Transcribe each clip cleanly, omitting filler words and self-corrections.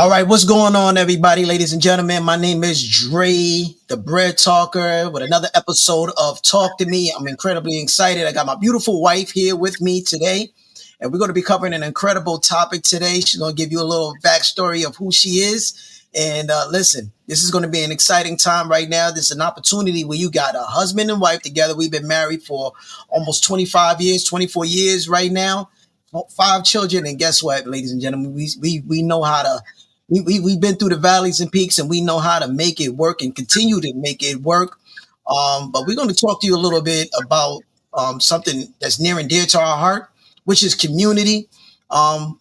All right, what's going on, everybody, ladies and gentlemen? My name is Dre, the Bread Talker, with another episode of Talk to Me. I'm incredibly excited. I got my beautiful wife here with me today, and we're going to be covering an incredible topic today. She's going to give you a little backstory of who she is. And listen, this is going to be an exciting time right now. This is an opportunity where you got a husband and wife together. We've been married for almost 25 years, 24 years right now, five children. And guess what, ladies and gentlemen? We know how to we've been through the valleys and peaks, and we know how to make it work and continue to make it work. But we're going to talk to you a little bit about something that's near and dear to our heart, which is community. But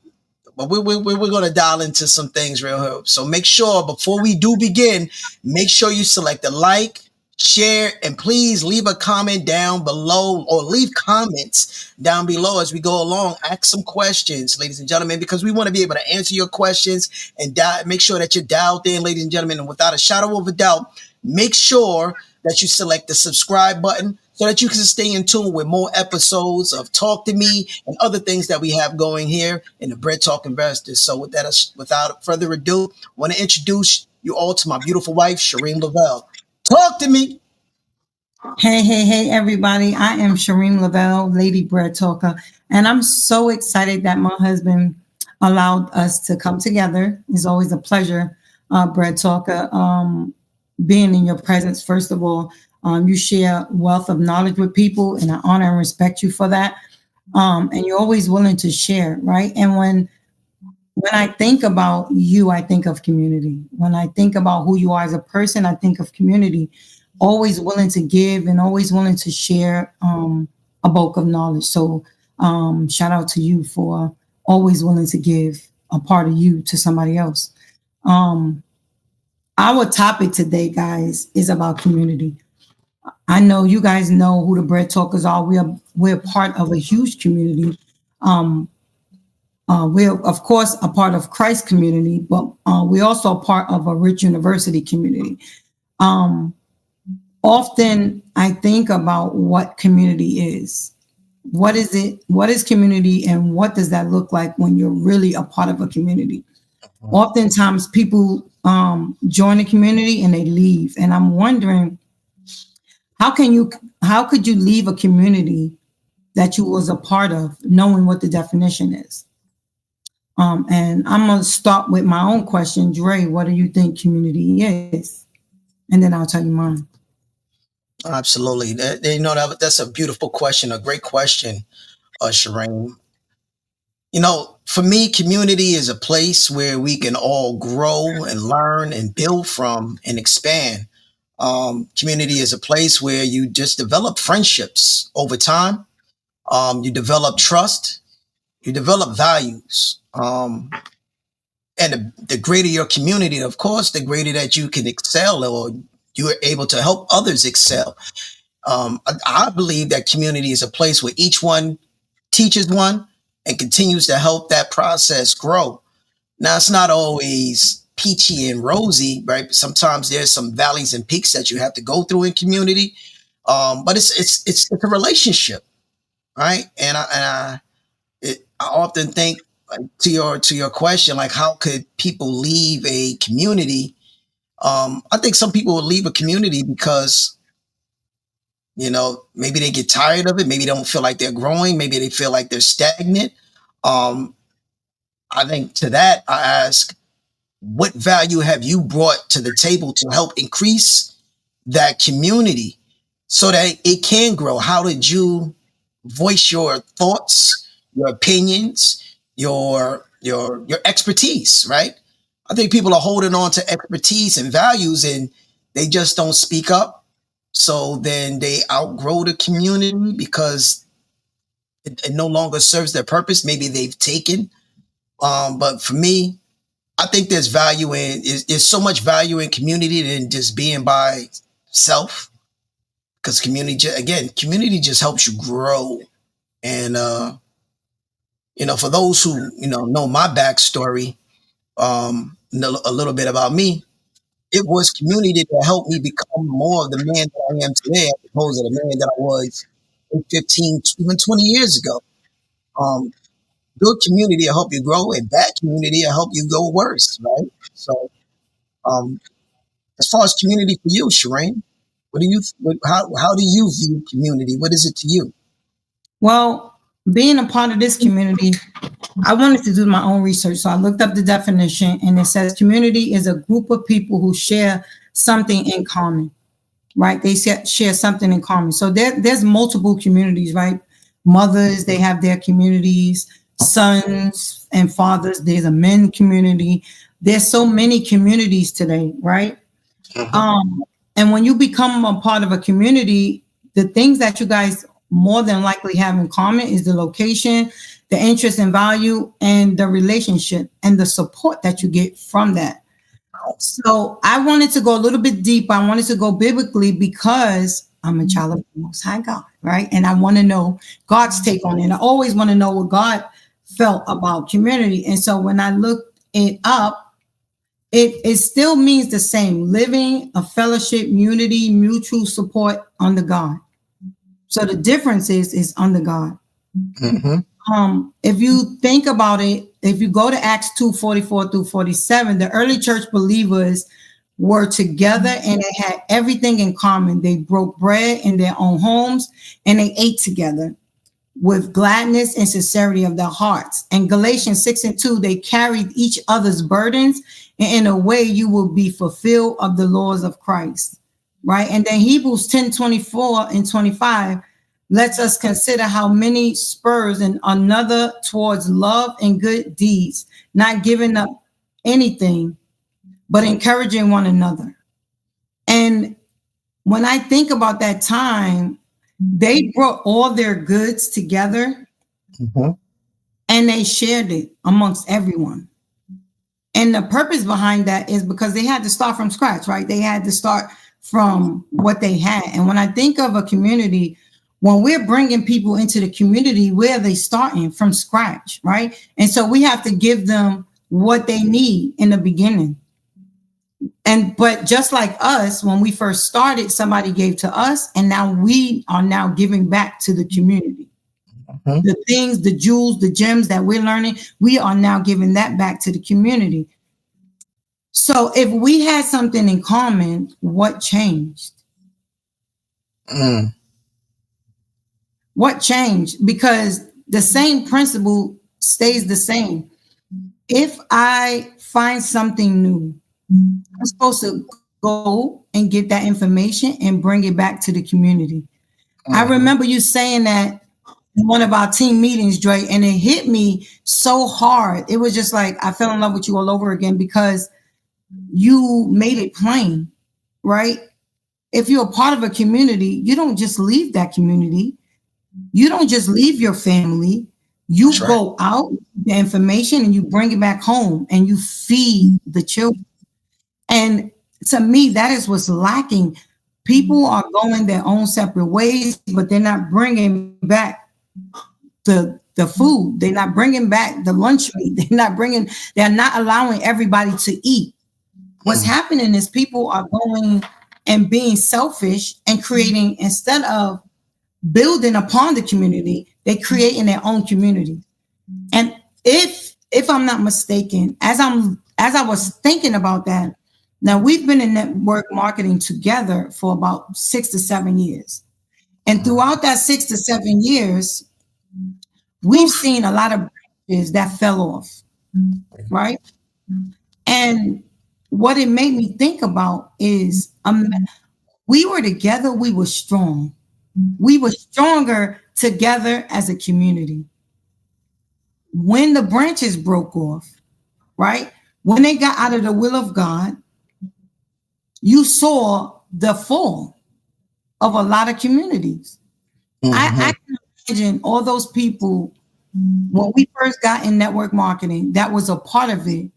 we're going to dial into some things real here. So make sure before we do begin, make sure you select a like, share, and please leave a comment down below, or leave comments down below as we go along. Ask some questions, ladies and gentlemen, because we want to be able to answer your questions and make sure that you're dialed in, ladies and gentlemen. And without a shadow of a doubt, make sure that you select the subscribe button so that you can stay in tune with more episodes of Talk to Me and other things that we have going here in the Bread Talk Investors. So with that, without further ado, I want to introduce you all to my beautiful wife, Shareem Lavelle. Talk to me. Hey, everybody. I am Shareem Lavelle, Lady Bread Talker, and I'm so excited that my husband allowed us to come together. It's always a pleasure, Bread Talker, being in your presence. First of all, you share wealth of knowledge with people, and I honor and respect you for that. And you're always willing to share, right? And when I think about you, I think of community. When I think about who you are as a person, I think of community. Always willing to give and always willing to share a bulk of knowledge. So shout out to you for always willing to give a part of you to somebody else. Our topic today, guys, is about community. I know you guys know who the Bread Talkers are. We're part of a huge community. We're, of course, a part of Christ community, but we're also a part of a rich university community. Often I think about what community is. What is it? What is community, and what does that look like when you're really a part of a community? Oftentimes people join a community and they leave. And I'm wondering, how could you leave a community that you was a part of, knowing what the definition is? And I'm going to start with my own question. Dre, what do you think community is? And then I'll tell you mine. Absolutely. That's a beautiful question, a great question, Shareem. For me, community is a place where we can all grow and learn and build from and expand. Community is a place where you just develop friendships over time. You develop trust. You develop values. And the greater your community, of course, the greater that you can excel, or you are able to help others excel. I believe that community is a place where each one teaches one and continues to help that process grow. Now, it's not always peachy and rosy, right? Sometimes there's some valleys and peaks that you have to go through in community. But it's a relationship, right? And I often think, like, to your question, like, how could people leave a community? I think some people will leave a community because, maybe they get tired of it. Maybe they don't feel like they're growing. Maybe they feel like they're stagnant. I think to that, I ask, what value have you brought to the table to help increase that community so that it can grow? How did you voice your thoughts, your opinions, your expertise, right? I think people are holding on to expertise and values, and they just don't speak up. So then they outgrow the community because it no longer serves their purpose. Maybe they've taken. But for me, I think there's so much value in community than just being by self. Because community just helps you grow. And for those who know my backstory, know a little bit about me, it was community that helped me become more of the man that I am today, as opposed to the man that I was 15, even 20 years ago. good community will help you grow, and bad community will help you go worse, right? So, um, as far as community for you, Shareem, what do you, how do you view community? What is it to you? Well, being a part of this community, I wanted to do my own research. So I looked up the definition, and it says community is a group of people who share something in common, right? They share something in common. So there's multiple communities, right? Mothers, they have their communities, sons and fathers, there's a men community. There's so many communities today, right? Um, and when you become a part of a community, the things that you guys more than likely have in common is the location, the interest and value, and the relationship and the support that you get from that. So I wanted to go a little bit deep. I wanted to go biblically because I'm a child of the Most High God, right? And I want to know God's take on it. And I always want to know what God felt about community. And so when I looked it up, it still means the same: living a fellowship, unity, mutual support under God. So the difference is under God. If you think about it, if you go to Acts 2:44 through 47, the early church believers were together and they had everything in common. They broke bread in their own homes and they ate together with gladness and sincerity of their hearts. And Galatians 6:2, they carried each other's burdens, and in a way you will be fulfilled of the laws of Christ, right? And then Hebrews 10:24 and 25 lets us consider how many spurs and another towards love and good deeds, not giving up anything, but encouraging one another. And when I think about that time, they brought all their goods together and they shared it amongst everyone. And the purpose behind that is because they had to start from scratch, right? They had to start from what they had. And when I think of a community, when we're bringing people into the community, where are they starting from scratch, right? And so we have to give them what they need in the beginning. But just like us, when we first started, somebody gave to us, and now we are now giving back to the community. The things, the jewels, the gems that we're learning, we are now giving that back to the community. So if we had something in common, what changed? What changed? Because the same principle stays the same. If I find something new, I'm supposed to go and get that information and bring it back to the community. I remember you saying that in one of our team meetings, Dre, and it hit me so hard. It was just like I fell in love with you all over again because you made it plain, right? If you're a part of a community, you don't just leave that community. You don't just leave your family. You go out, the information, and you bring it back home and you feed the children. And to me, that is what's lacking. People are going their own separate ways, but they're not bringing back the food. They're not bringing back the lunch meat. They're not allowing everybody to eat. What's happening is people are going and being selfish and creating, instead of building upon the community, they create in their own community. And if I'm not mistaken, as I was thinking about that, now we've been in network marketing together for about 6 to 7 years. And throughout that 6 to 7 years, we've seen a lot of branches that fell off, right? And what it made me think about is we were together, we were strong. We were stronger together as a community. When the branches broke off, right? When they got out of the will of God, you saw the fall of a lot of communities. I can imagine all those people when we first got in network marketing that was a part of it,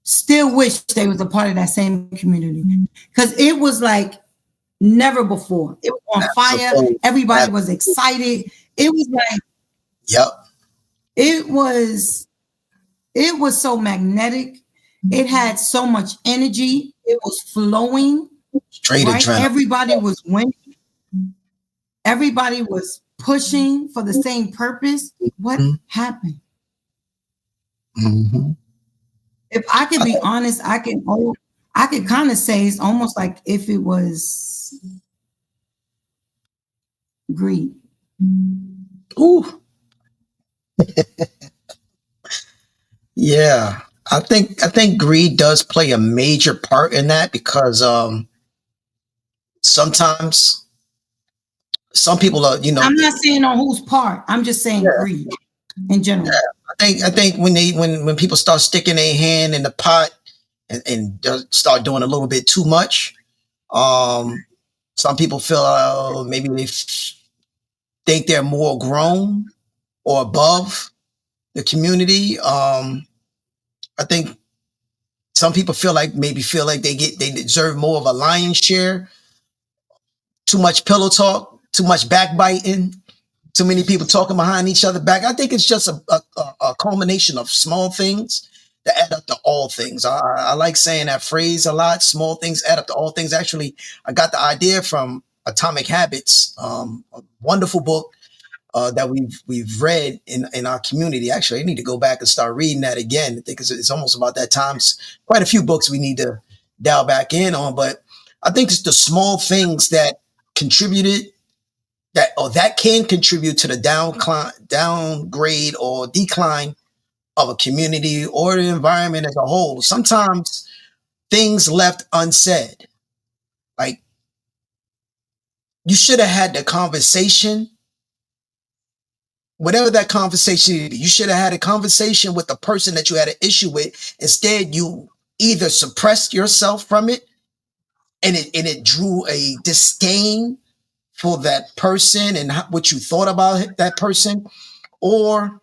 still wish they was a part of that same community. Because it was like never before. It was on fire. Everybody was excited. It was like, it was so magnetic. It had so much energy. It was flowing. Straight right? adrenaline. Everybody was winning. Everybody was pushing for the same purpose. What happened? Hmm. If I could I be think, honest, I could kind of say it's almost like if it was greed. ooh, yeah. I think greed does play a major part in that because sometimes some people are, I'm not saying on whose part. I'm just saying yeah, greed in general. I think when people start sticking their hand in the pot and start doing a little bit too much, um, some people feel maybe they think they're more grown or above the community. I think some people feel like they deserve more of a lion's share. Too much pillow talk, too much backbiting, too many people talking behind each other back. I think it's just a culmination of small things that add up to all things. I like saying that phrase a lot. Small things add up to all things. Actually, I got the idea from Atomic Habits, a wonderful book that we've read in our community. Actually, I need to go back and start reading that again. I think it's almost about that time. It's quite a few books we need to dial back in on, but I think it's the small things that contributed that can contribute to the downgrade or decline of a community or the environment as a whole. Sometimes things left unsaid, like you should have had the conversation, whatever that conversation is. You should have had a conversation with the person that you had an issue with. Instead, you either suppressed yourself from it and it drew a disdain for that person and what you thought about that person, or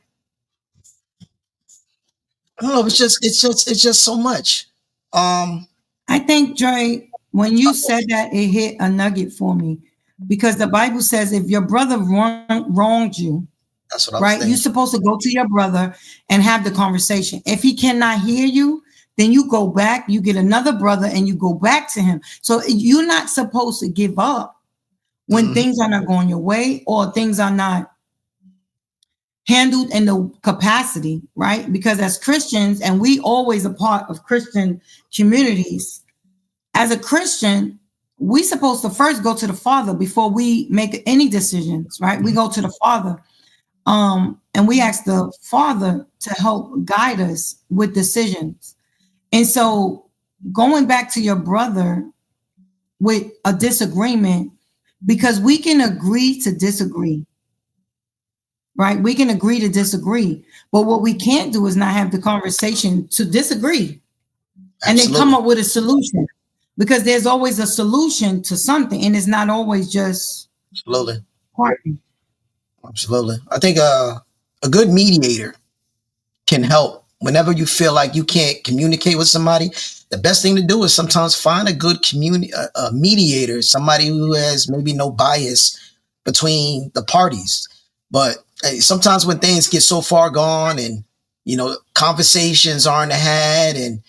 I don't know. It's just so much. Um, I think, Dre, when you said that, it hit a nugget for me because the Bible says if your brother wronged you, that's what I was right, you're thinking. supposed to go to your brother and have the conversation. If he cannot hear you, then you go back, you get another brother, and you go back to him. So you're not supposed to give up when Hmm. things are not going your way or things are not handled in the capacity, right? Because as Christians, and we always a part of Christian communities, as a Christian, we supposed to first go to the Father before we make any decisions, right? We go to the Father, and we ask the Father to help guide us with decisions. And so, going back to your brother with a disagreement, because we can agree to disagree, right? We can agree to disagree, but what we can't do is not have the conversation to disagree and then come Absolutely, up with a solution, because there's always a solution to something and it's not always just absolutely, party. absolutely. I think a good mediator can help whenever you feel like you can't communicate with somebody. The best thing to do is sometimes find a good community a mediator, somebody who has maybe no bias between the parties. But sometimes when things get so far gone and conversations aren't had and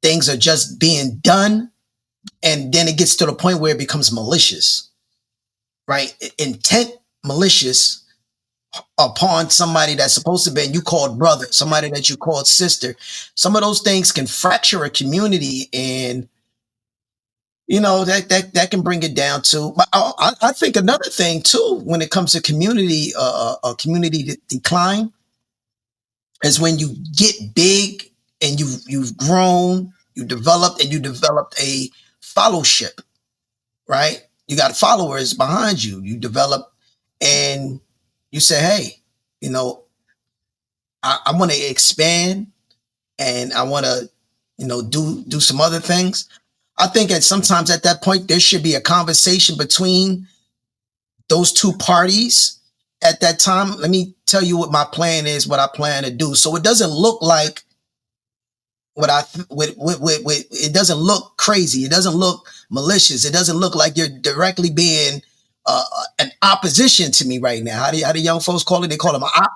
things are just being done, and then it gets to the point where it becomes malicious, right? Intent malicious upon somebody that's supposed to be you called brother, somebody that you called sister. Some of those things can fracture a community, and that can bring it down to. But I think another thing too, when it comes to community decline, is when you get big and you've grown, you developed a fellowship, right? You got followers behind you. You develop, and you say, hey, you know, I want to expand and I want to, do some other things. I think that sometimes at that point there should be a conversation between those two parties at that time. Let me tell you what my plan is, what I plan to do. So it doesn't look like what I with it doesn't look crazy. It doesn't look malicious. It doesn't look like you're directly being an opposition to me right now. How do young folks call it? They call them an op.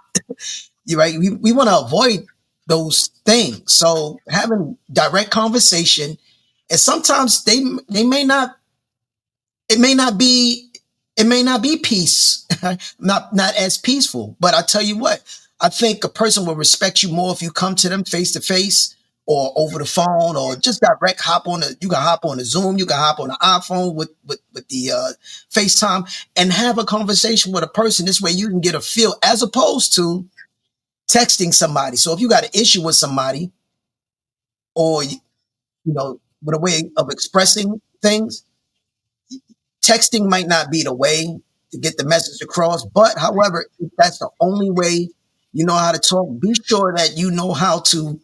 You right. We want to avoid those things. So having direct conversation, and sometimes they may not. It may not be. It may not be peace. Not as peaceful. But I tell you what. I think a person will respect you more if you come to them face to face or over the phone or just direct hop on the you can hop on the Zoom, you can hop on the iPhone with the FaceTime and have a conversation with a person. This way you can get a feel as opposed to texting somebody. So if you got an issue with somebody or with a way of expressing things, texting might not be the way to get the message across. But however, if that's the only way you know how to talk, be sure that you know how to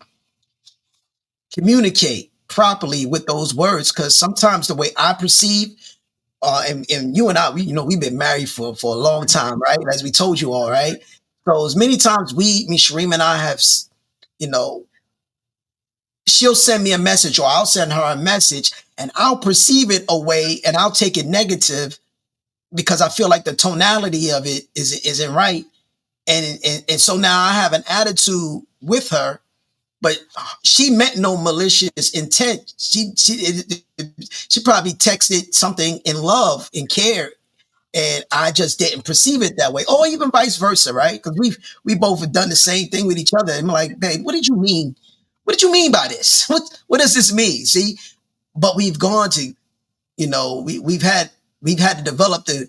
communicate properly with those words. Because sometimes the way I perceive, and you and I, we've been married for a long time, right? As we told you all, right? So as many times me, Shareem and I have, you know, she'll send me a message or I'll send her a message and I'll perceive it a way and I'll take it negative because I feel like the tonality of it isn't right. And so now I have an attitude with her, but she meant no malicious intent. She probably texted something in love and care, and I just didn't perceive it that way. Or even vice versa, right? Because we both have done the same thing with each other. I'm like, babe, what did you mean? What did you mean by this? What does this mean? See, but we've gone to we've had to develop the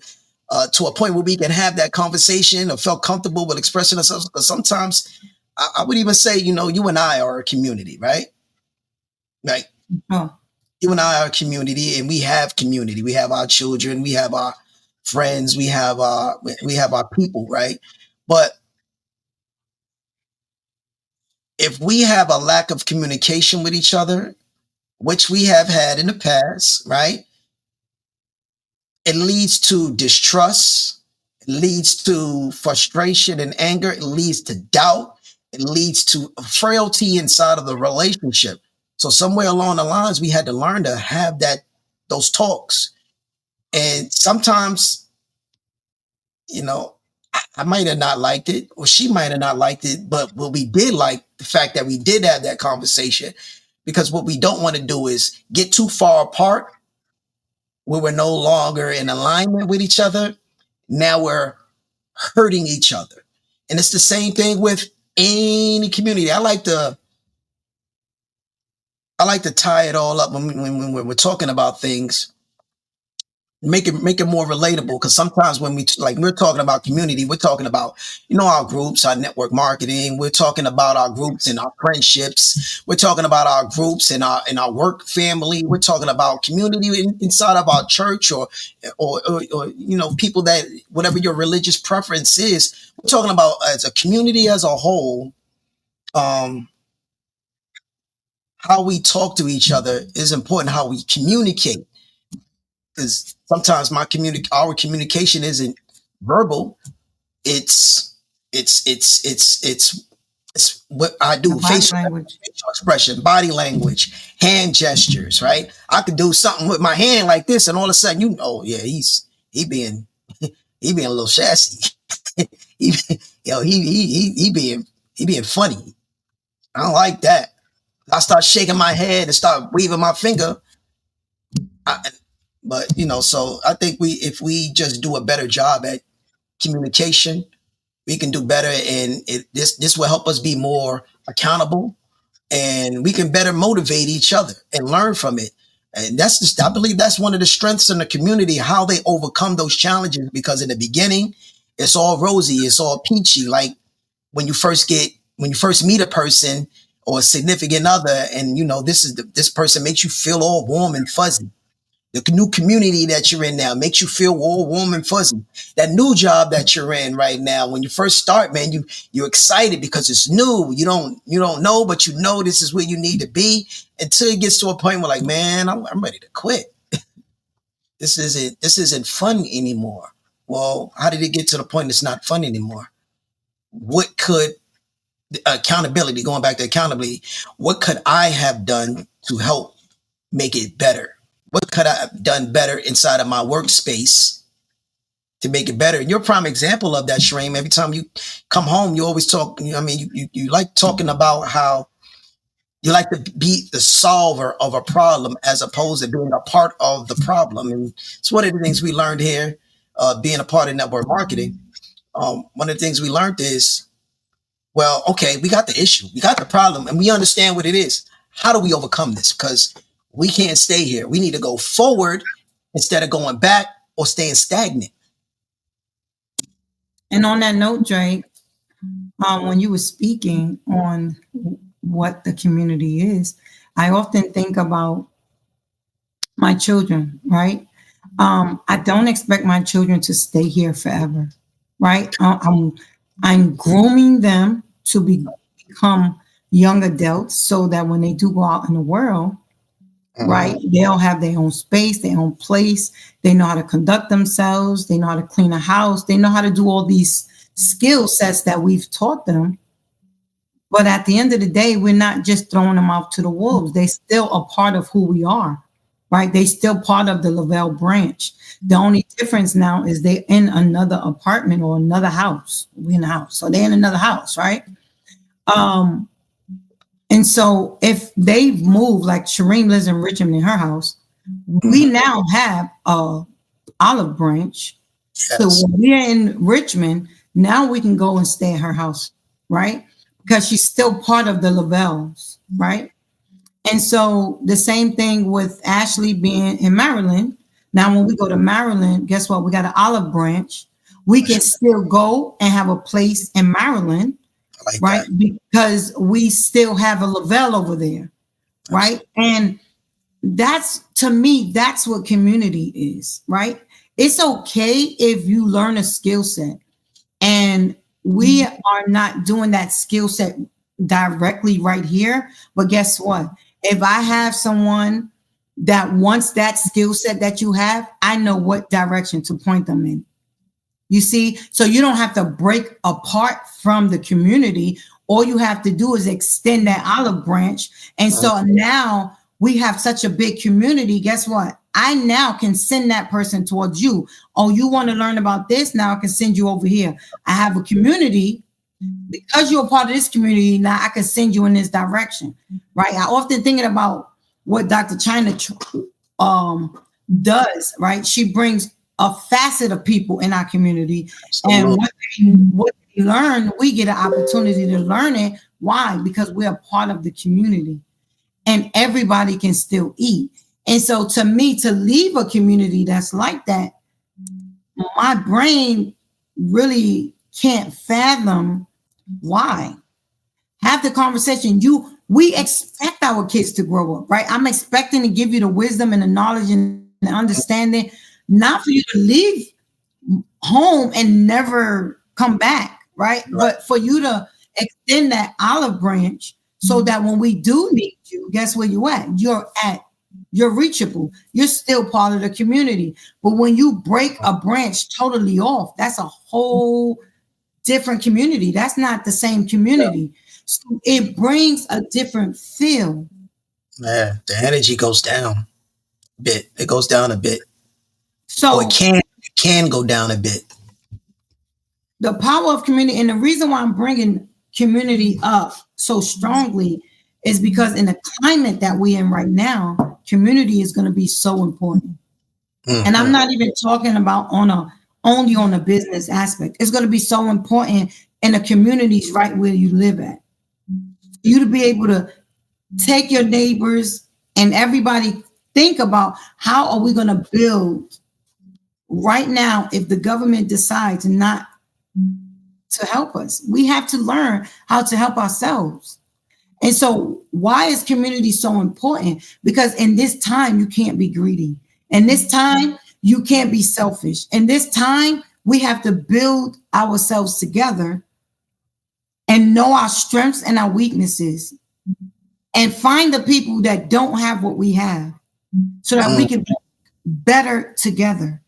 to a point where we can have that conversation or felt comfortable with expressing ourselves. Because sometimes I would even say, you and I are a community, right? Like Oh, you and I are a community, and we have community. We have our children, we have our friends, we have our people, right? But if we have a lack of communication with each other, which we have had in the past, right? It leads to distrust, it leads to frustration and anger, it leads to doubt, it leads to frailty inside of the relationship. So somewhere along the lines, we had to learn to have those talks. And sometimes, you know, I might have not liked it, or she might have not liked it, but what we did like the fact that we did have that conversation, because what we don't want to do is get too far apart where we're no longer in alignment with each other. Now we're hurting each other. And it's the same thing with any community. I like to tie it all up when we're talking about things, make it more relatable. Because sometimes when we're talking about community, we're talking about our groups, our network marketing. We're talking about our groups and our friendships. We're talking about our groups and our work family. We're talking about community inside of our church or people that whatever your religious preference is. We're talking about as a community as a whole. Um, how we talk to each other is important. How we communicate, because sometimes our communication isn't verbal. It's it's what I the do. body Facial language. expression, body language, hand gestures. Right? I could do something with my hand like this, and all of a sudden, yeah, he being he being a little sassy. he, he being funny. I don't like that. I start shaking my head and start waving my finger. I, but so I think if we just do a better job at communication, we can do better, and this will help us be more accountable, and we can better motivate each other and learn from it. And I believe that's one of the strengths in the community, how they overcome those challenges. Because in the beginning, it's all rosy, it's all peachy. Like when you first meet a person or a significant other, and this person makes you feel all warm and fuzzy. The new community that you're in now makes you feel all warm and fuzzy. That new job that you're in right now, when you first start, man, you're excited because it's new. You don't know, but this is where you need to be, until it gets to a point where, like, man, I'm ready to quit. This isn't fun anymore. Well, how did it get to the point it's not fun anymore? What could accountability? Going back to accountability, what could I have done to help make it better? What could I have done better inside of my workspace to make it better? And you're a prime example of that, Shareem. Every time you come home, you always talk. I mean, you like talking about how you like to be the solver of a problem as opposed to being a part of the problem. And it's one of the things we learned here, being a part of network marketing. One of the things we learned is Well, okay, we got the issue, we got the problem, and we understand what it is. How do we overcome this? Because we can't stay here. We need to go forward instead of going back or staying stagnant. And on that note, Dre, when you were speaking on what the community is, I often think about my children, right? I don't expect my children to stay here forever, right? I'm grooming them to become young adults so that when they do go out in the world, right, they'll have their own space, their own place. They know how to conduct themselves. They know how to clean a house. They know how to do all these skill sets that we've taught them. But at the end of the day, we're not just throwing them out to the wolves. They're still a part of who we are, right? They still part of the Lavelle branch. The only difference now is they're in another apartment or another house. We're in a house, so they're in another house, right? And so if they move, like Shareem lives in Richmond in her house, we now have a olive branch. Yes. So when we're in Richmond, now we can go and stay at her house, right? Because she's still part of the Lavelles, right? And so the same thing with Ashley being in Maryland. Now, when we go to Maryland, guess what? We got an olive branch. We can still go and have a place in Maryland, Like right? that. Because we still have a Lavelle over there, right? And that's, to me, that's what community is, right? It's okay if you learn a skill set and we are not doing that skill set directly right here. But guess what? If I have someone that wants that skill set that you have, I know what direction to point them in. You see, so you don't have to break apart from the community. All you have to do is extend that olive branch. And so now we have such a big community. Guess what? I now can send that person towards you. Oh, you want to learn about this? Now I can send you over here. I have a community. Because you're a part of this community, now I can send you in this direction, right? I often thinking about what Dr. China does, right? She brings a facet of people in our community. And what they learn, we get an opportunity to learn it. Why? Because we're a part of the community and everybody can still eat. And so to me, to leave a community that's like that, my brain really can't fathom why. Have the conversation. We expect our kids to grow up, right? I'm expecting to give you the wisdom and the knowledge and the understanding, not for you to leave home and never come back, right? But for you to extend that olive branch so that when we do need you, guess where you at? You're reachable. You're still part of the community. But when you break a branch totally off, that's a whole different community. That's not the same community. So it brings a different feel. Yeah, the energy goes down a bit. It goes down a bit. So it can go down a bit. The power of community, and the reason why I'm bringing community up so strongly is because in the climate that we're in right now, community is going to be so important. And I'm not even talking about only on a business aspect. It's going to be so important in the communities right where you live at. For you to be able to take your neighbors and everybody think about how are we going to build right now if the government decides not to help us. We have to learn how to help ourselves. And so why is community so important? Because in this time, you can't be greedy. In this time, you can't be selfish. In this time, we have to build ourselves together and know our strengths and our weaknesses and find the people that don't have what we have so that we can be better together.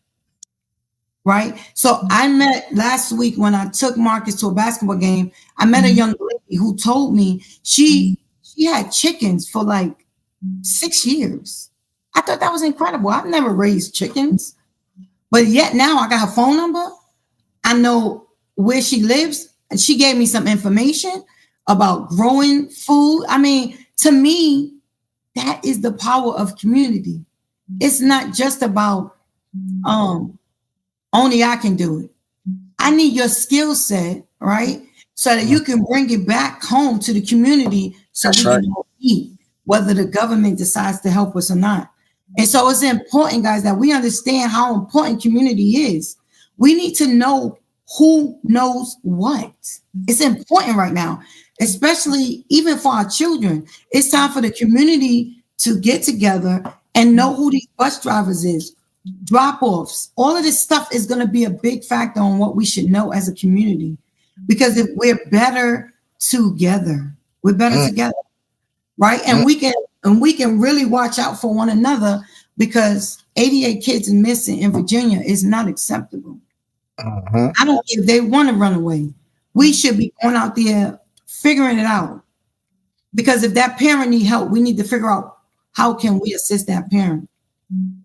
Right? So I met last week when I took Marcus to a basketball game, I met a young lady who told me she had chickens for like 6 years. I thought that was incredible. I've never raised chickens, but yet now I got her phone number. I know where she lives, and she gave me some information about growing food. I mean, to me, that is the power of community. It's not just about only I can do it. I need your skill set, right? so that you can bring it back home to the community so That's we right. can go eat, whether the government decides to help us or not. And so it's important, guys, that we understand how important community is. We need to know who knows what. It's important right now, especially even for our children. It's time for the community to get together and know who these bus drivers is, drop offs. All of this stuff is going to be a big factor on what we should know as a community. Because if we're better together, we're better Mm, together, right? mm, And we can really watch out for one another because 88 kids missing in Virginia is not acceptable. mhm. I don't care if they want to run away. We should be going out there figuring it out. Because if that parent need help, we need to figure out how can we assist that parent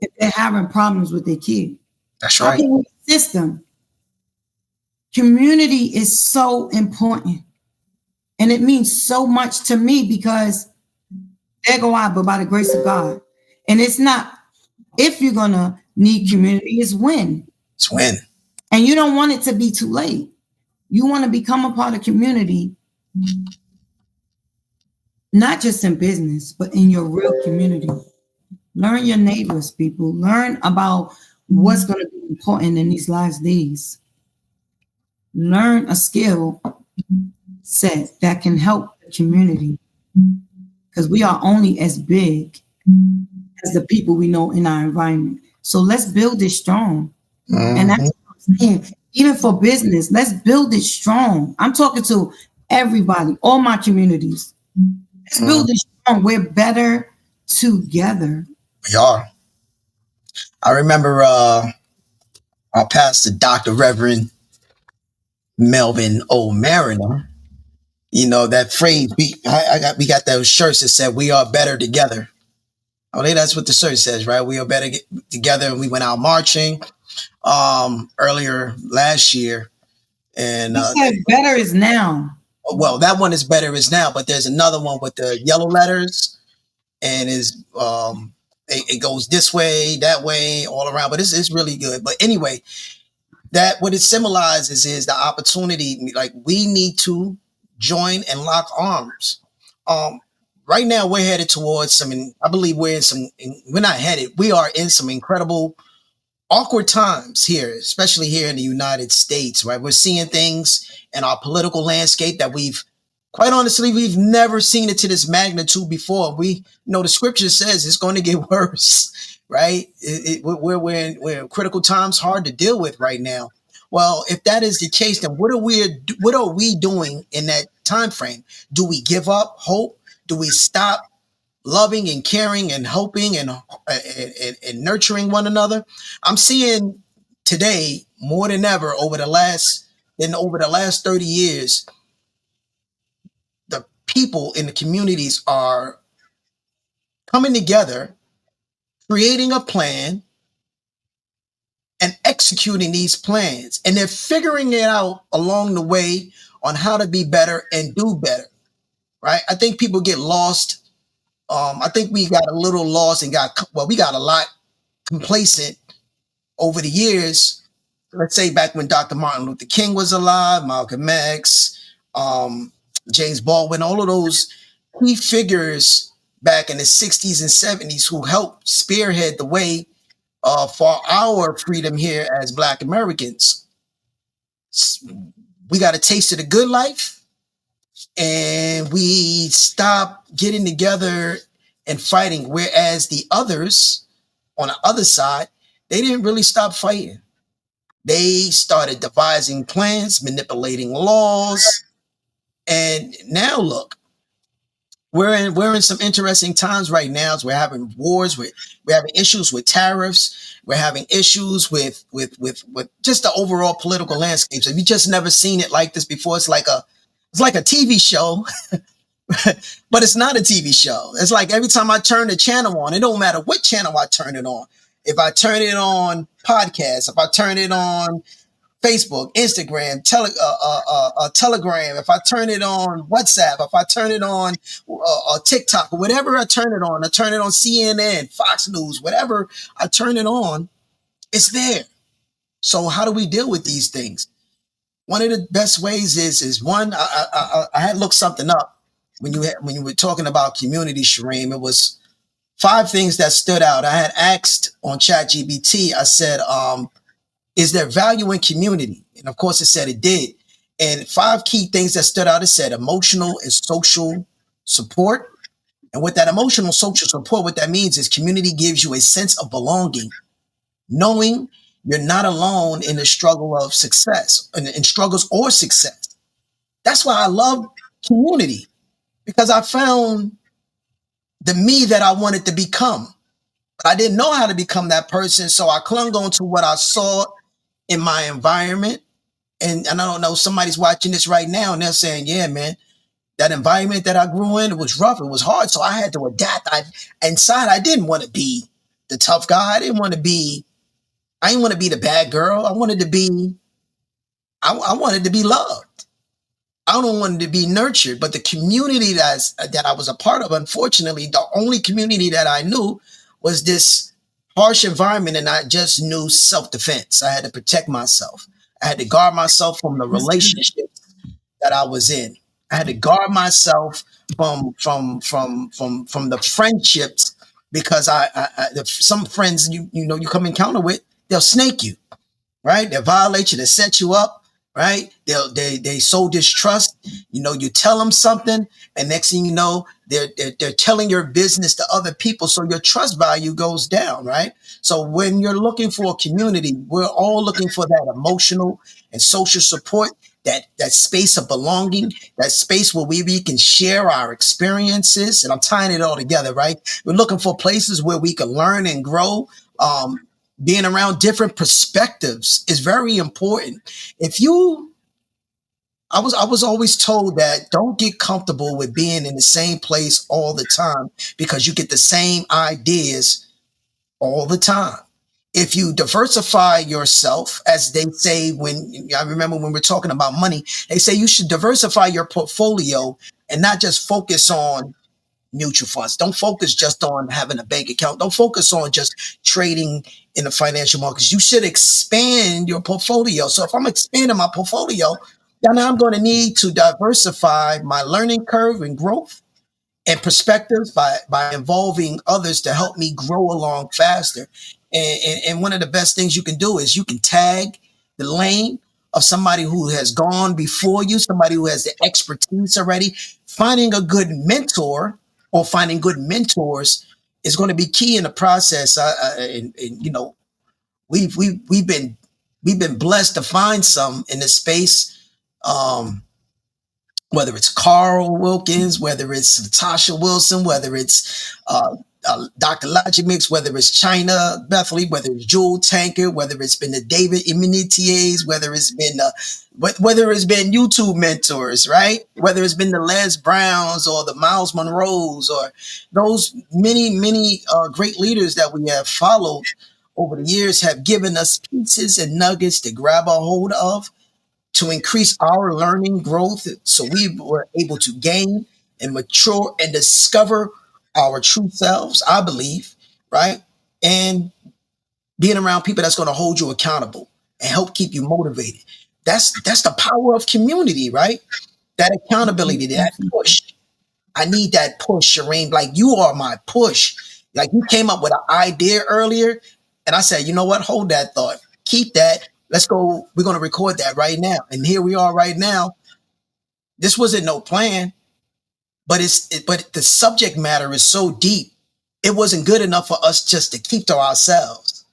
if they're having problems with their kid. That's How right. can we assist them? Community is so important. And it means so much to me because there go I, but by the grace of God. And it's not if you're going to need community, it's when. It's win. And you don't want it to be too late. You want to become a part of community, not just in business, but in your real community. Learn your neighbors, people. Learn about what's going to be important in these last days. Learn a skill set that can help the community because we are only as big as the people we know in our environment. So let's build it strong. And that's Mhm. what I'm saying. Even for business, let's build it strong. I'm talking to everybody, all my communities. Let's Mm. build it strong. We're better together. We are. I remember our pastor, Dr. Reverend Melvin O. Mariner. You know that phrase. We got those shirts that said "We are better together." I think that's what the shirt says, right? We are better together. And we went out marching earlier last year, and He said better is now. well, that one is better is now. But there's another one with the yellow letters, and it goes this way, that way, all around. But it's really good. But anyway, that what it symbolizes is the opportunity. Like we need to join and lock arms. Um, right now, we're headed towards some. I believe we're in some. We're not headed. We are in some incredible awkward times here, especially here in the United States, right? We're seeing things in our political landscape that quite honestly, we've never seen it to this magnitude before. The scripture says it's going to get worse, right? We're in critical times, hard to deal with right now. Well, if that is the case, then what are we doing in that time frame? Do we give up hope? Do we stop loving and caring and hoping and nurturing one another? I'm seeing today more than ever over the last 30 years, the people in the communities are coming together, creating a plan and executing these plans. And they're figuring it out along the way on how to be better and do better. Right. I think people get lost. I think we got a little lost and we got a lot complacent over the years. Let's say back when Dr. Martin Luther King was alive, Malcolm X, um, James Baldwin, all of those key figures back in the 60s and 70s who helped spearhead the way for our freedom here as Black Americans. We got a taste of the good life and we stop getting together and fighting, whereas the others on the other side, they didn't really stop fighting. They started devising plans, manipulating laws, and now look, we're in some interesting times right now. We're having wars, we're having issues with tariffs, we're having issues with just the overall political landscape. So you just never seen it like this before. It's like a TV show, but it's not a TV show. It's like every time I turn the channel on, it don't matter what channel I turn it on. If I turn it on podcast, if I turn it on Facebook, Instagram, Telegram, if I turn it on WhatsApp, if I turn it on TikTok, or whatever I turn it on CNN, Fox News, whatever I turn it on, it's there. So how do we deal with these things? One of the best ways is one. I had looked something up when you were talking about community, Shareem. It was five things that stood out. I had asked on ChatGPT. I said, "Is there value in community?" And of course, it said it did. And five key things that stood out. It said emotional and social support. And with that emotional social support, what that means is community gives you a sense of belonging, knowing you're not alone in the struggle of success, in struggles or success. That's why I love community, because I found the me that I wanted to become. But I didn't know how to become that person. So I clung on to what I saw in my environment. And I don't know, somebody's watching this right now and they're saying, yeah, man, that environment that I grew in, it was rough, it was hard. So I had to adapt. Inside, I didn't want to be the tough guy. I didn't want to be the bad girl. I wanted to be loved. I don't want to be nurtured. But the community that I was a part of, unfortunately, the only community that I knew was this harsh environment, and I just knew self-defense. I had to protect myself. I had to guard myself from the That's good. relationship that I was in. I had to guard myself from the friendships, because some friends you come encounter with, they'll snake you, right? They'll violate you, they set you up, right? They sow distrust. You tell them something, and next thing you know, they're telling your business to other people, so your trust value goes down, right? So when you're looking for a community, we're all looking for that emotional and social support, that space of belonging, that space where we can share our experiences. And I'm tying it all together, right? We're looking for places where we can learn and grow. Being around different perspectives is very important. If you I was always told that don't get comfortable with being in the same place all the time, because you get the same ideas all the time. If you diversify yourself, as they say, when I remember when we're talking about money, they say you should diversify your portfolio and not just focus on mutual funds. Don't focus just on having a bank account. Don't focus on just trading in the financial markets. You should expand your portfolio. So if I'm expanding my portfolio, then I'm going to need to diversify my learning curve and growth and perspectives by involving others to help me grow along faster. And one of the best things you can do is you can tag the lane of somebody who has gone before you, somebody who has the expertise already. Finding a good mentor or finding good mentors is going to be key in the process. And we've been blessed to find some in this space. Um, whether it's Carl Wilkins, whether it's Natasha Wilson, whether it's Dr. Logic Mix, whether it's China Bethley, whether it's Jewel Tanker, whether it's been the David Iminitiers, whether it's been YouTube mentors, right? Whether it's been the Les Browns or the Miles Monroes or those many great leaders that we have followed over the years, have given us pieces and nuggets to grab a hold of to increase our learning growth, so we were able to gain and mature and discover our true selves, I believe, right? And being around people that's going to hold you accountable and help keep you motivated. That's the power of community, right? That accountability, that Definitely. push. I need that push, Shareem. Like, you are my push. Like, you came up with an idea earlier, and I said, you know what? Hold that thought. Keep that. Let's go. We're going to record that right now. And here we are right now. This wasn't no plan, but but the subject matter is so deep. It wasn't good enough for us just to keep to ourselves.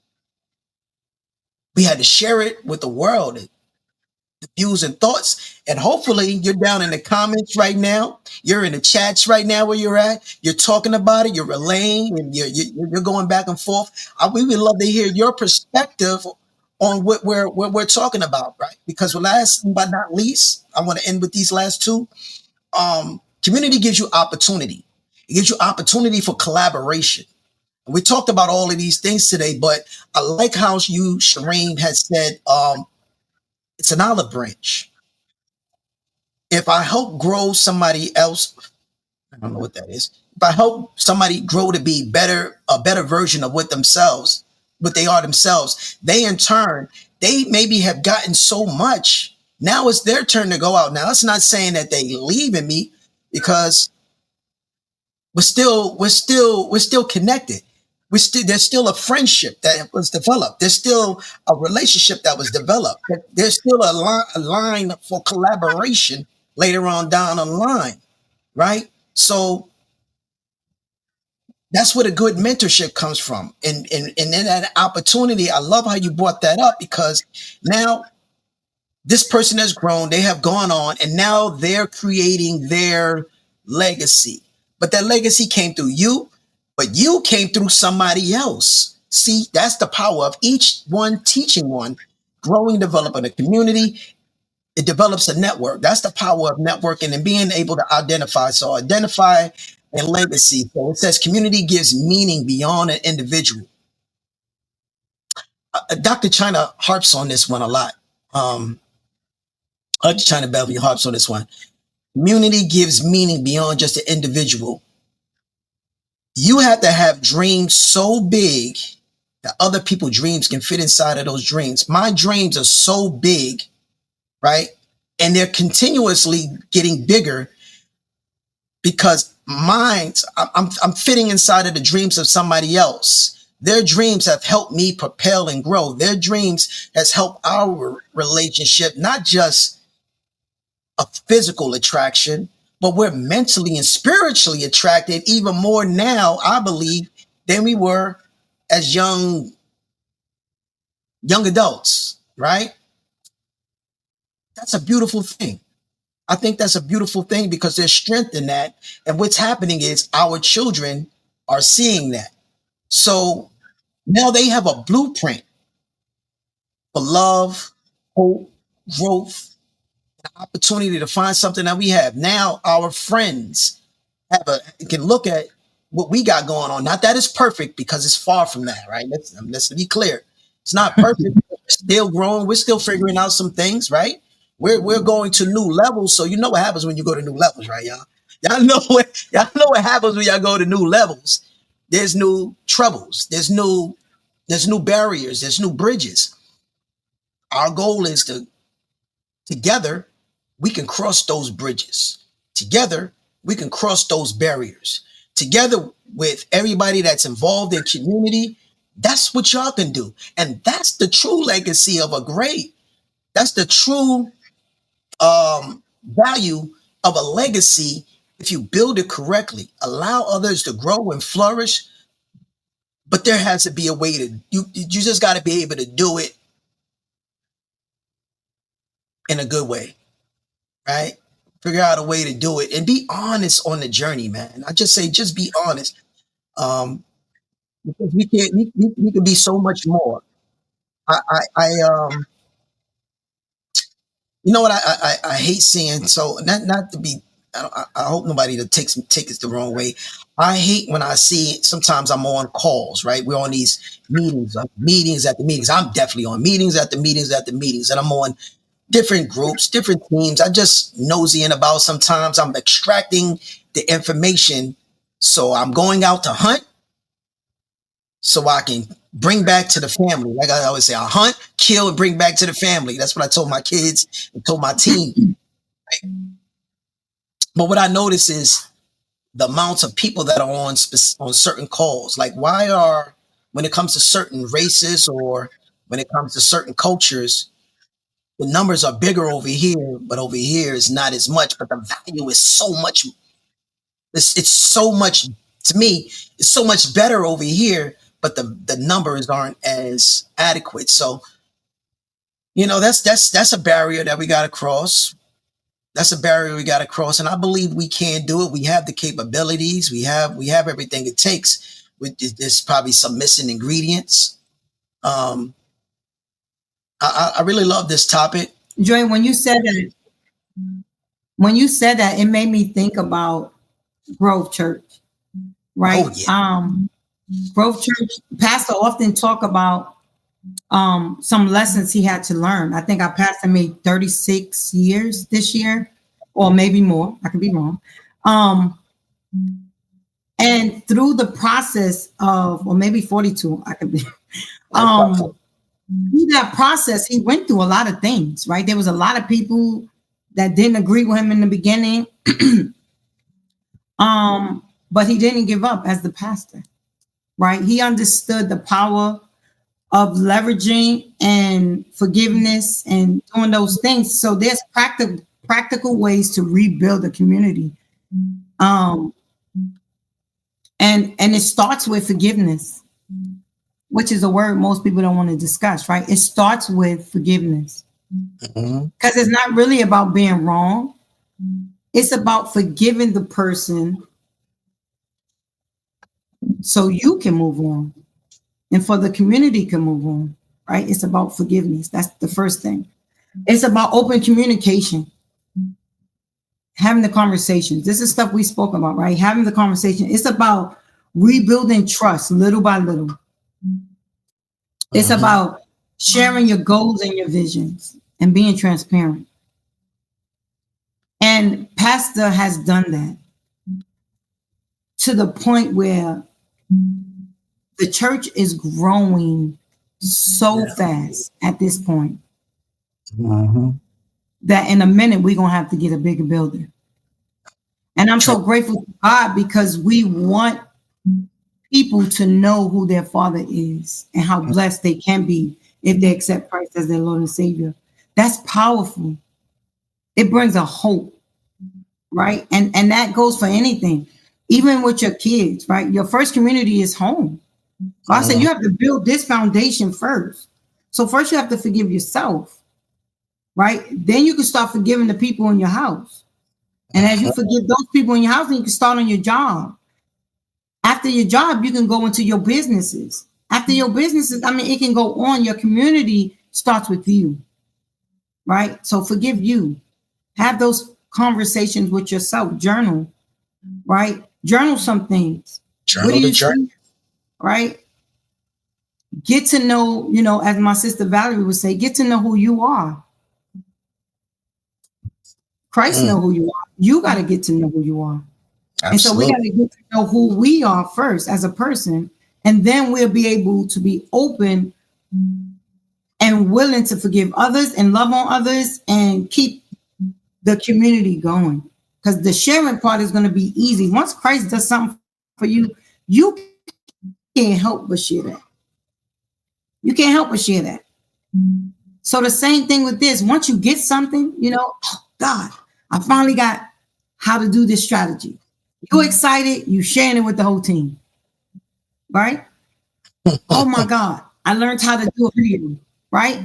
We had to share it with the world, the views and thoughts. And hopefully you're down in the comments right now. You're in the chats right now where you're at. You're talking about it. You're relaying and you're going back and forth. We would love to hear your perspective on what we're talking about, right? Because last but not least, I want to end with these last two. Community gives you opportunity. It gives you opportunity for collaboration. We talked about all of these things today, but I like how Shareem, has said, it's an olive branch. If I help grow somebody else, I don't know what that is. If I help somebody grow to be a better version of what they are themselves, they in turn, they maybe have gotten so much Now it's their turn to go out. Now it's not saying that they leaving me, because we're still connected. There's still a friendship that was developed. There's still a relationship that was developed. There's still a line for collaboration later on down the line, right? So that's where the good mentorship comes from. And in that opportunity, I love how you brought that up, because now this person has grown, they have gone on, and now they're creating their legacy. But that legacy came through you, but you came through somebody else. See, that's the power of each one teaching one, growing, developing a community. It develops a network. That's the power of networking and being able to identify. So identify and legacy. So it says community gives meaning beyond an individual. Dr. China harps on this one a lot. Dr. China Beverly harps on this one. Community gives meaning beyond just the individual. You have to have dreams so big that other people's dreams can fit inside of those dreams. My dreams are so big, right? And they're continuously getting bigger, because I'm fitting inside of the dreams of somebody else. Their dreams have helped me propel and grow. Their dreams has helped our relationship, not just a physical attraction, but we're mentally and spiritually attracted even more now, I believe, than we were as young adults, right? That's a beautiful thing. I think that's a beautiful thing, because there's strength in that. And what's happening is our children are seeing that. So now they have a blueprint for love, hope, growth, opportunity to find something that we have. Now our friends can look at what we got going on. Not that it's perfect, because it's far from that, right? Let's be clear. It's not perfect. We're still growing. We're still figuring out some things, right? We're going to new levels. So you know what happens when you go to new levels, right, y'all? Y'all know what happens when y'all go to new levels. There's new troubles. There's new barriers. There's new bridges. Our goal is to together we can cross those bridges. Together we can cross those barriers. Together with everybody that's involved in community, that's what y'all can do. And that's the true legacy of a great. That's the true value of a legacy. If you build it correctly, allow others to grow and flourish, but there has to be a way to you just got to be able to do it in a good way, right? Figure out a way to do it and be honest on the journey, man. I just say, just be honest. Um, because we can be so much more. I you know what I hate seeing. So not to be. I hope nobody that takes it the wrong way. I hate when I see. Sometimes I'm on calls, right? We're on these meetings, meetings at the meetings. I'm definitely on meetings at the meetings at the meetings, and I'm on different groups, different teams. I just nosy about. Sometimes I'm extracting the information, so I'm going out to hunt so I can bring back to the family. Like I always say, I hunt, kill, and bring back to the family. That's what I told my kids and told my team. But what I notice is the amounts of people that are on certain calls. Like, why are when it comes to certain races or when it comes to certain cultures, the numbers are bigger over here, but over here is not as much. But the value is so much. It's so much to me. It's so much better over here, but the numbers aren't as adequate. So that's a barrier that we got to cross. That's a barrier we got to cross, and I believe we can do it. We have the capabilities. We have everything it takes. There's probably some missing ingredients. Um, I really love this topic. Joy, when you said that, it made me think about Grove Church, right? Oh yeah, Grove Church pastor often talk about some lessons he had to learn. I think our pastor made 36 years this year, or maybe more. I could be wrong. And through the process of, or maybe 42, I could be. that's Um, possible. through that process, he went through a lot of things, right? There was a lot of people that didn't agree with him in the beginning. But he didn't give up as the pastor, right? He understood the power of leveraging and forgiveness and doing those things. So there's practical ways to rebuild a community. Um, and it starts with forgiveness, which is a word most people don't want to discuss, right? It starts with forgiveness. Because it's not really about being wrong. It's about forgiving the person so you can move on and for the community can move on, right? It's about forgiveness. That's the first thing. It's about open communication, having the conversations. This is stuff we spoke about, right? Having the conversation. It's about rebuilding trust little by little. It's about sharing your goals and your visions and being transparent. And Pastor has done that to the point where the church is growing so fast at this point that in a minute we're going to have to get a bigger building. And I'm so grateful to God because we want people to know who their Father is and how blessed they can be if they accept Christ as their Lord and Savior. That's powerful. It brings a hope, right? And that goes for anything, even with your kids, right? Your first community is home. God said you have to build this foundation first. So first you have to forgive yourself, right? Then you can start forgiving the people in your house. And as you forgive those people in your house, then you can start on your job. After your job, you can go into your businesses. After your businesses, it can go on. Your community starts with you, right? So forgive you. Have those conversations with yourself. Journal, right? Journal some things. Journal the journey. Right? Get to know, as my sister Valerie would say, get to know who you are. Christ know who you are. You got to get to know who you are. Absolutely. And so we got to get to know who we are first as a person. And then we'll be able to be open and willing to forgive others and love on others and keep the community going. Because the sharing part is going to be easy. Once Christ does something for you, you can't help but share that. You can't help but share that. So the same thing with this. Once you get something, oh God, I finally got how to do this strategy. You're excited, you sharing it with the whole team. Right? Oh my God, I learned how to do a video, right?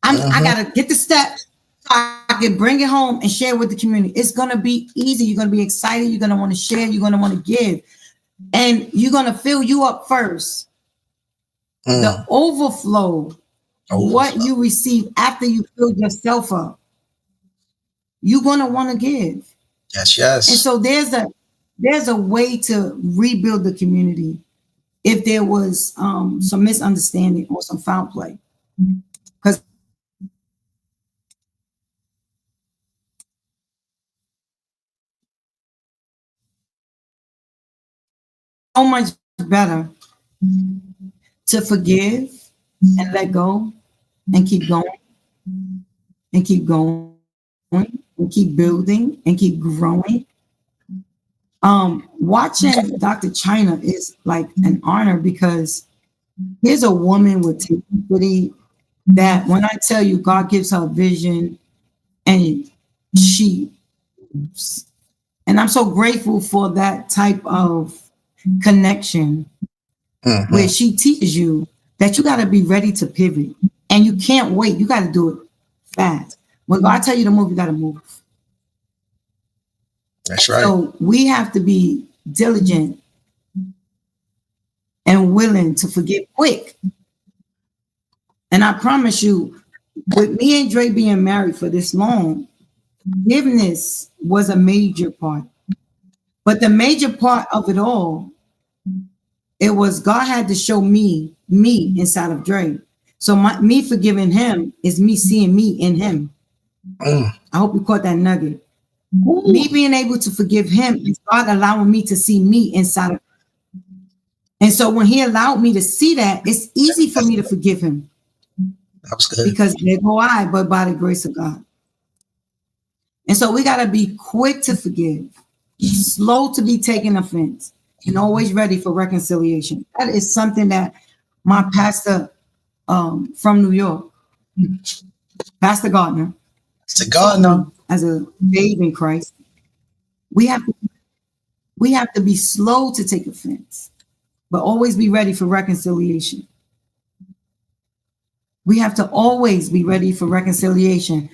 I gotta get the steps so I can bring it home and share with the community. It's gonna be easy. You're gonna be excited, you're gonna want to share, you're gonna want to give, and you're gonna fill you up first. The overflow, what you receive after you fill yourself up, you're gonna want to give. Yes. And so there's a way to rebuild the community if there was some misunderstanding or some foul play. Because so much better to forgive and let go and keep going and keep going and keep building and keep growing. Watching Dr. China is like an honor because here's a woman with integrity that when I tell you God gives her a vision and I'm so grateful for that type of connection where she teaches you that you got to be ready to pivot and you can't wait. You got to do it fast. When God tell you to move, you got to move. That's right. So we have to be diligent and willing to forgive quick. And I promise you, with me and Dre being married for this long, forgiveness was a major part. But the major part of it all, it was God had to show me inside of Dre. So me forgiving him is me seeing me in him. I hope you caught that nugget. Me being able to forgive him is God allowing me to see me inside of him. And so when he allowed me to see that, it's easy for me to forgive him. That was good. because there go I, but by the grace of God. And so we got to be quick to forgive, slow to be taking offense, and always ready for reconciliation. That is something that my pastor from New York, Pastor Gardner, It's a God taught me now. as a babe in Christ. We have to be slow to take offense, but always be ready for reconciliation. We have to always be ready for reconciliation.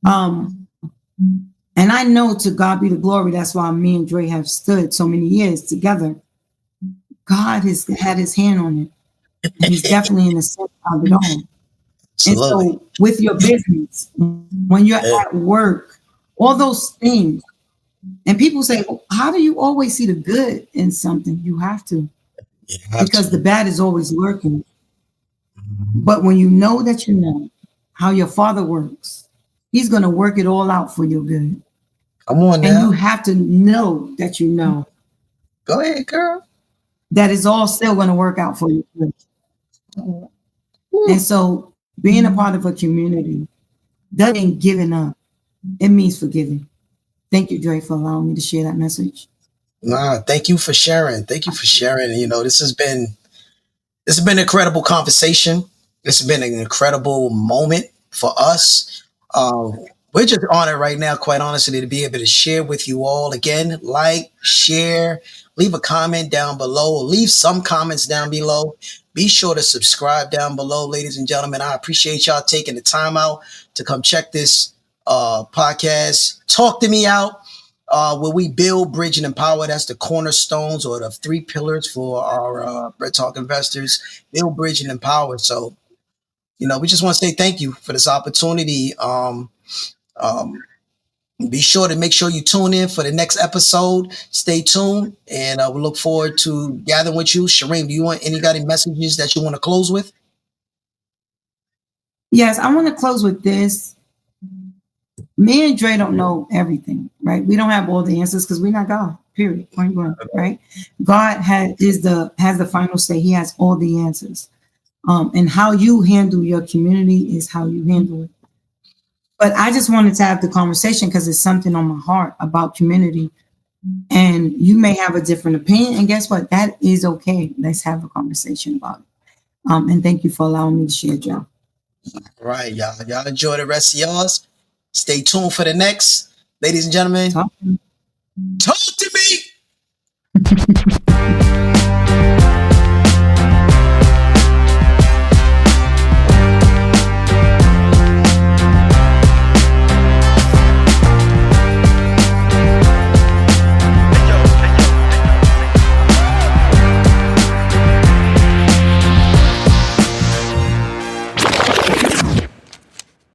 And I know, to God be the glory, that's why me and Dre have stood so many years together. God has had his hand on it, and he's definitely in the center of it all. And Absolutely. so with your business, when you're Yeah, at work, all those things, and people say, well, how do you always see the good in something? You have to, you have because the to. bad is always lurking. Mhm. But when you know that you know how your father works, he's going to work it all out for your good. Come on And you now. have to know that you know Go ahead, girl. that it's all still going to work out for you. Woo. And so being a part of a community doesn't mean giving up. It means forgiving. Thank you, Dre, for allowing me to share that message. Nah, thank you for sharing. Thank you for sharing. You know, this has been an incredible conversation. This has been an incredible moment for us. We're just honored right now, quite honestly, to be able to share with you all. Again, like, share, leave a comment down below, or leave some comments down below. Be sure to subscribe down below, ladies and gentlemen. I appreciate y'all taking the time out to come check this podcast. Talk to me out. Where we build, bridge, and empower. That's the cornerstones or the three pillars for our Bread Talk investors. Build, bridge, and empower. So, you know, we just want to say thank you for this opportunity. Um, be sure to make sure you tune in for the next episode. Stay tuned, and we look forward to gathering with you. Shareem, do you want any messages that you want to close with? Yes, I want to close with this. Me and Dre don't know everything, right? We don't have all the answers because we're not God. Period. Point blank. Right? God has the final say. He has all the answers. And how you handle your community is how you handle it. But I just wanted to have the conversation because it's something on my heart about community. And you may have a different opinion. And guess what? That is okay. Let's have a conversation about it. And thank you for allowing me to share, Joe. All right, y'all. Y'all enjoy the rest of yours. Stay tuned for the next. Ladies and gentlemen, Talk. talk to me.